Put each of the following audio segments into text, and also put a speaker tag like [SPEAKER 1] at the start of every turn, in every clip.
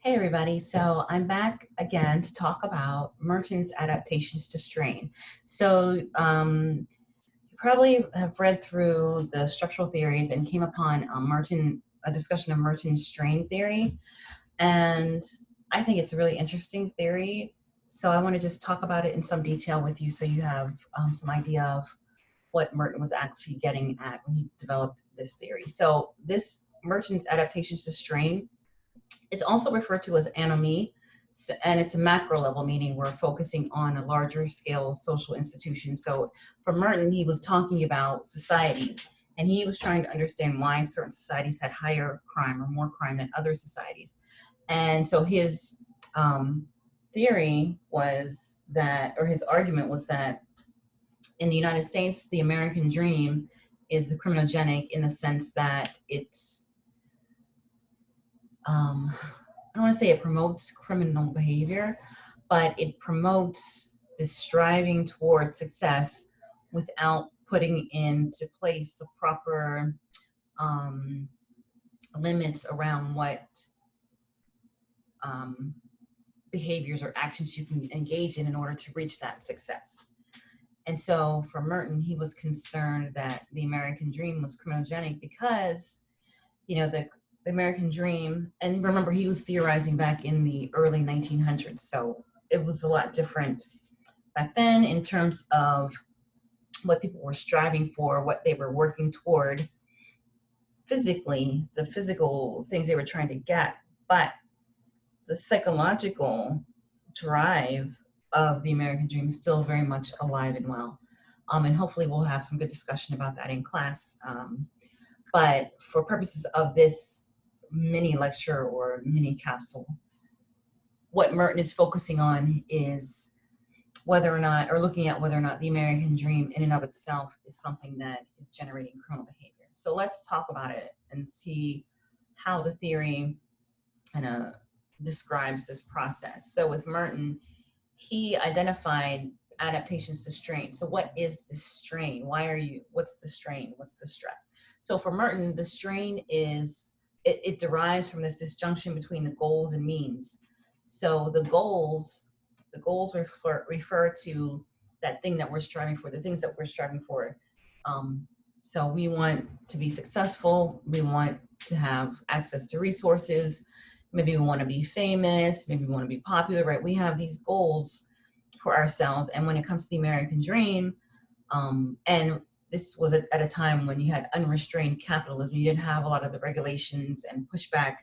[SPEAKER 1] Hey everybody, so I'm back again to talk about Merton's adaptations to strain. You probably have read through the structural theories and came upon a discussion of Merton's strain theory, and I think it's a really interesting theory. So I want to just talk about it in some detail with you so you have some idea of what Merton was actually getting at when he developed this theory. So this Merton's adaptations to strain, it's also referred to as anomie, and it's a macro level, meaning we're focusing on a larger scale social institution. So for Merton, he was talking about societies, and he was trying to understand why certain societies had higher crime or more crime than other societies. And so his theory was that, or his argument was that in the United States, the American dream is criminogenic in the sense that I don't want to say it promotes criminal behavior, but it promotes the striving toward success without putting into place the proper um, limits around what um, behaviors or actions you can engage in order to reach that success. And so for Merton, he was concerned that the American dream was criminogenic because, the American dream, and remember, he was theorizing back in the early 1900s, so it was a lot different back then in terms of what people were striving for, what they were working toward physically, the physical things they were trying to get, but the psychological drive of the American dream is still very much alive and well. And hopefully we'll have some good discussion about that in class. But for purposes of this mini lecture or mini capsule, what Merton is focusing on is whether or not, or looking at whether or not the American dream in and of itself is something that is generating criminal behavior. So let's talk about it and see how the theory kind of describes this process. So with Merton, he identified adaptations to strain. So what is the strain? What's the strain? What's the stress? So for Merton, the strain is, it derives from this disjunction between the goals and means. So the goals refer to that thing that we're striving for, the things that we're striving for. So we want to be successful. We want to have access to resources. Maybe we want to be famous. Maybe we want to be popular, right? We have these goals for ourselves. And when it comes to the American dream, and this was at a time when you had unrestrained capitalism, you didn't have a lot of the regulations and pushback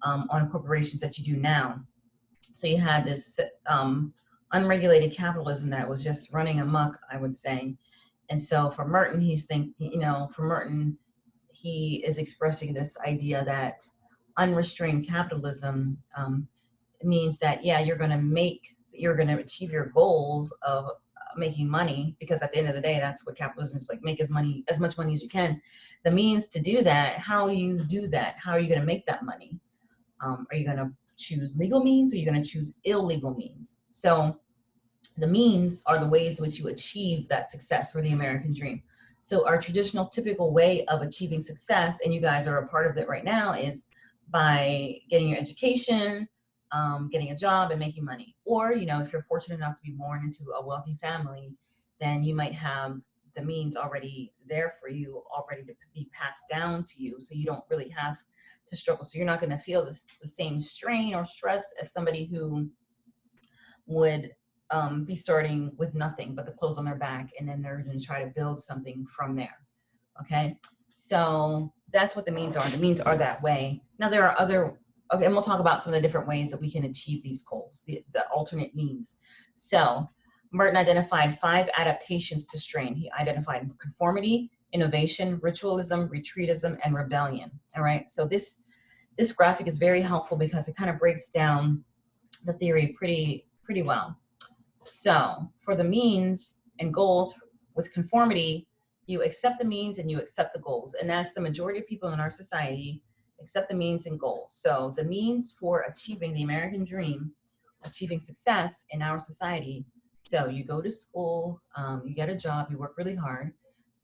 [SPEAKER 1] on corporations that you do now. So you had this unregulated capitalism that was just running amok, I would say. And so for Merton, he is expressing this idea that unrestrained capitalism means that, yeah, you're going to achieve your goals of making money, because at the end of the day, that's what capitalism is like: make as much money as you can. The means to do that, how you do that, how are you going to make that money? Are you going to choose legal means, or are you going to choose illegal means? So the means are the ways in which you achieve that success for the American dream. So our traditional typical way of achieving success, and you guys are a part of it right now, is by getting your education, getting a job and making money. Or, if you're fortunate enough to be born into a wealthy family, then you might have the means already there for you, already to be passed down to you. So you don't really have to struggle. So you're not going to feel the same strain or stress as somebody who would be starting with nothing but the clothes on their back, and then they're going to try to build something from there. Okay, so that's what the means are. The means are that way. Now there are other, okay, and we'll talk about some of the different ways that we can achieve these goals, the alternate means. So Merton identified 5 adaptations to strain. He identified conformity, innovation, ritualism, retreatism, and rebellion. All right, so this graphic is very helpful because it kind of breaks down the theory pretty well. So for the means and goals, with conformity, you accept the means and you accept the goals. And that's the majority of people in our society accept the means and goals. So the means for achieving the American dream, achieving success in our society. So you go to school, you get a job, you work really hard,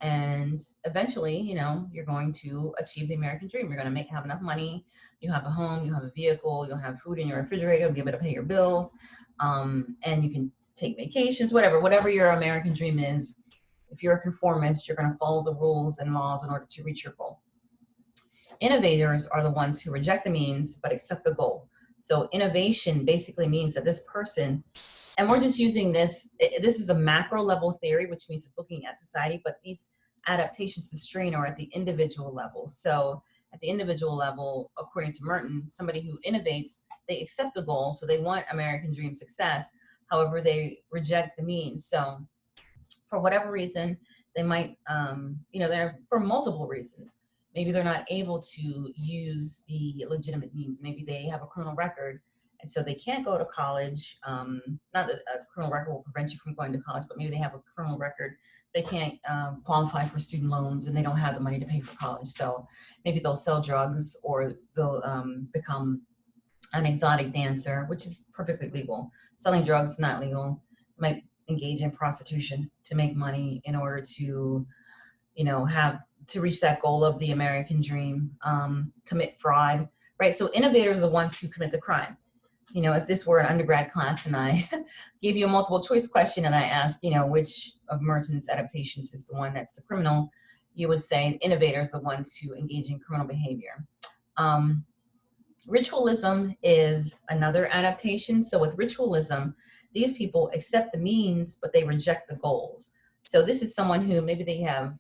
[SPEAKER 1] And eventually, you know, you're going to achieve the American dream. You're going to have enough money. You have a home, you have a vehicle, you'll have food in your refrigerator, you'll be able to pay your bills, and you can take vacations, whatever your American dream is. If you're a conformist, you're going to follow the rules and laws in order to reach your goal. Innovators are the ones who reject the means but accept the goal. So innovation basically means that this person, and we're just using this is a macro level theory, which means it's looking at society, but these adaptations to strain are at the individual level. So at the individual level, according to Merton, somebody who innovates, they accept the goal, so they want American dream success. However, they reject the means. So for whatever reason, they might, you know, they're for multiple reasons. Maybe they're not able to use the legitimate means. Maybe they have a criminal record, and so they can't go to college. Not that a criminal record will prevent you from going to college, but maybe they have a criminal record. They can't qualify for student loans, and they don't have the money to pay for college. So maybe they'll sell drugs, or they'll become an exotic dancer, which is perfectly legal. Selling drugs, not legal. Might engage in prostitution to make money in order to, you know, have to reach that goal of the American dream, commit fraud, right? So innovators are the ones who commit the crime. You know, if this were an undergrad class and I gave you a multiple choice question and I asked, you know, which of Merton's adaptations is the one that's the criminal, you would say innovators are the ones who engage in criminal behavior. Ritualism is another adaptation. So with ritualism, these people accept the means, but they reject the goals. So this is someone who maybe they have,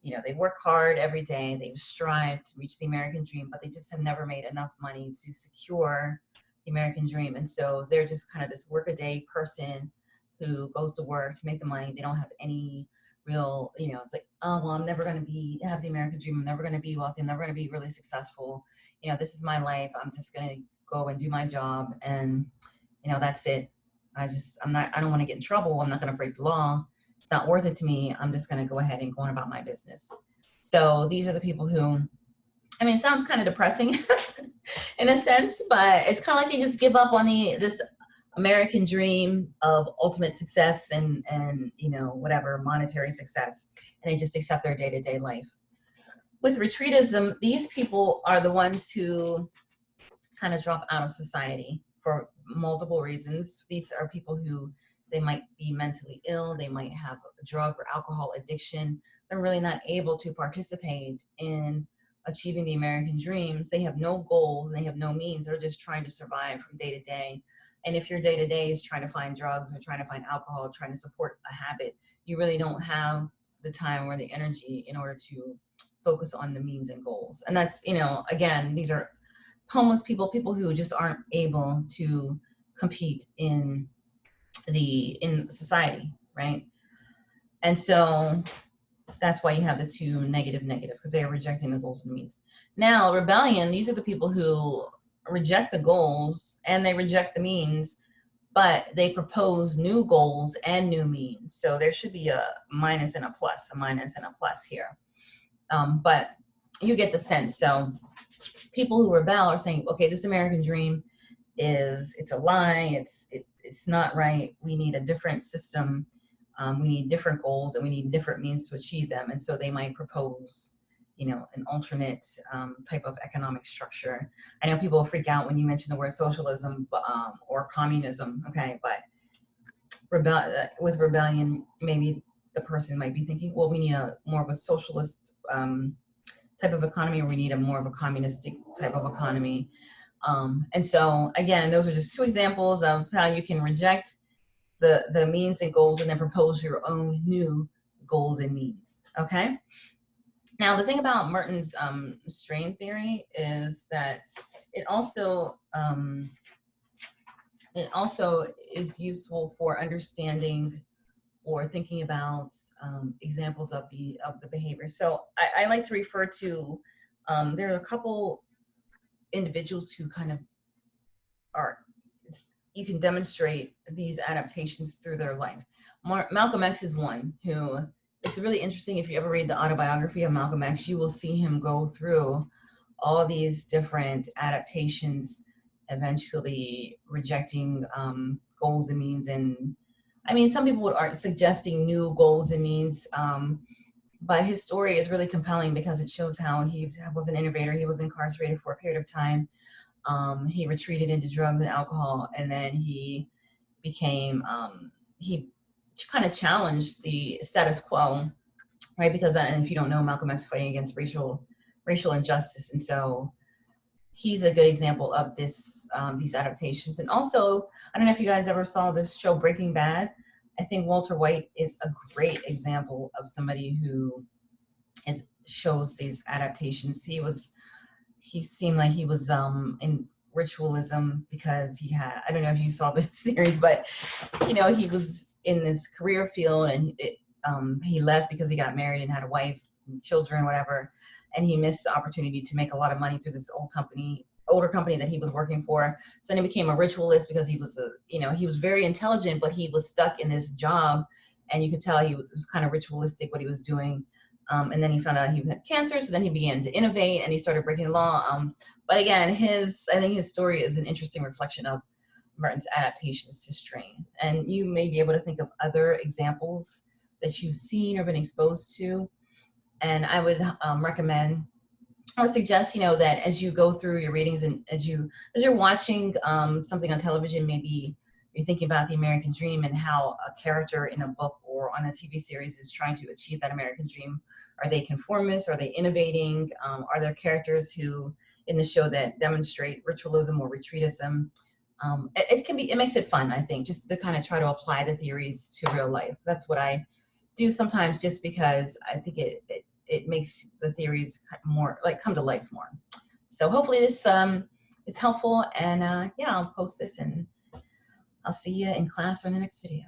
[SPEAKER 1] you know, they work hard every day, they strive to reach the American dream, but they just have never made enough money to secure the American dream. And so they're just kind of this workaday person who goes to work to make the money. They don't have any real, you know, it's like, oh, well, I'm never going to have the American dream. I'm never going to be wealthy. I'm never going to be really successful. You know, this is my life. I'm just going to go and do my job. And, you know, that's it. I don't want to get in trouble. I'm not going to break the law. It's not worth it to me. I'm just going to go ahead and go on about my business. So these are the people who, I mean, it sounds kind of depressing in a sense, but it's kind of like they just give up on this American dream of ultimate success and you know, whatever, monetary success, and they just accept their day-to-day life. With retreatism, these people are the ones who kind of drop out of society for multiple reasons. These are people who, they might be mentally ill, they might have a drug or alcohol addiction. They're really not able to participate in achieving the American dreams. They have no goals and they have no means. They're just trying to survive from day to day. And if your day to day is trying to find drugs or trying to find alcohol, trying to support a habit, you really don't have the time or the energy in order to focus on the means and goals. And that's, you know, again, these are homeless people, people who just aren't able to compete in society, right? And so that's why you have the two negative, because they are rejecting the goals and the means. Now, rebellion, these are the people who reject the goals and they reject the means, but they propose new goals and new means. So there should be a minus and a plus here. But you get the sense. So people who rebel are saying, okay, this American dream it's a lie, it's not right, we need a different system, we need different goals, and we need different means to achieve them. And so they might propose, you know, an alternate type of economic structure. I know people freak out when you mention the word socialism or communism, okay, but with rebellion, maybe the person might be thinking, well, we need more of a socialist type of economy, or we need a more of a communistic type of economy. And so again, those are just two examples of how you can reject the means and goals and then propose your own new goals and means. Okay. Now the thing about Merton's strain theory is that it also is useful for understanding or thinking about examples of the behavior. So I like to refer to there are a couple individuals who kind of you can demonstrate these adaptations through their life. Malcolm X is one who, it's really interesting. If you ever read the autobiography of Malcolm X, you will see him go through all these different adaptations, eventually rejecting goals and means. And I mean, some people are suggesting new goals and means. But his story is really compelling because it shows how he was an innovator. He was incarcerated for a period of time. He retreated into drugs and alcohol, and then he became he kind of challenged the status quo, right? Because and if you don't know, Malcolm X fighting against racial injustice, and so he's a good example of this these adaptations. And also, I don't know if you guys ever saw this show Breaking Bad. I think Walter White is a great example of somebody who shows these adaptations. He seemed like he was in ritualism because he had, I don't know if you saw the series, but you know, he was in this career field, and he left because he got married and had a wife and children, whatever, and he missed the opportunity to make a lot of money through this older company that he was working for. So then he became a ritualist because he was he was very intelligent, but he was stuck in this job, and you could tell it was kind of ritualistic what he was doing. And then he found out he had cancer, so then he began to innovate and he started breaking the law. But again, I think his story is an interesting reflection of Merton's adaptations to strain. And you may be able to think of other examples that you've seen or been exposed to. And I would recommend or suggest, that as you go through your readings and as you're watching something on television, maybe you're thinking about the American dream and how a character in a book or on a TV series is trying to achieve that American dream. Are they conformists? Are they innovating? Are there characters who in the show that demonstrate ritualism or retreatism? It makes it fun, I think, just to kind of try to apply the theories to real life. That's what I do sometimes, just because I think it makes the theories more come to life more. So hopefully this is helpful, and yeah, I'll post this and I'll see you in class or in the next video.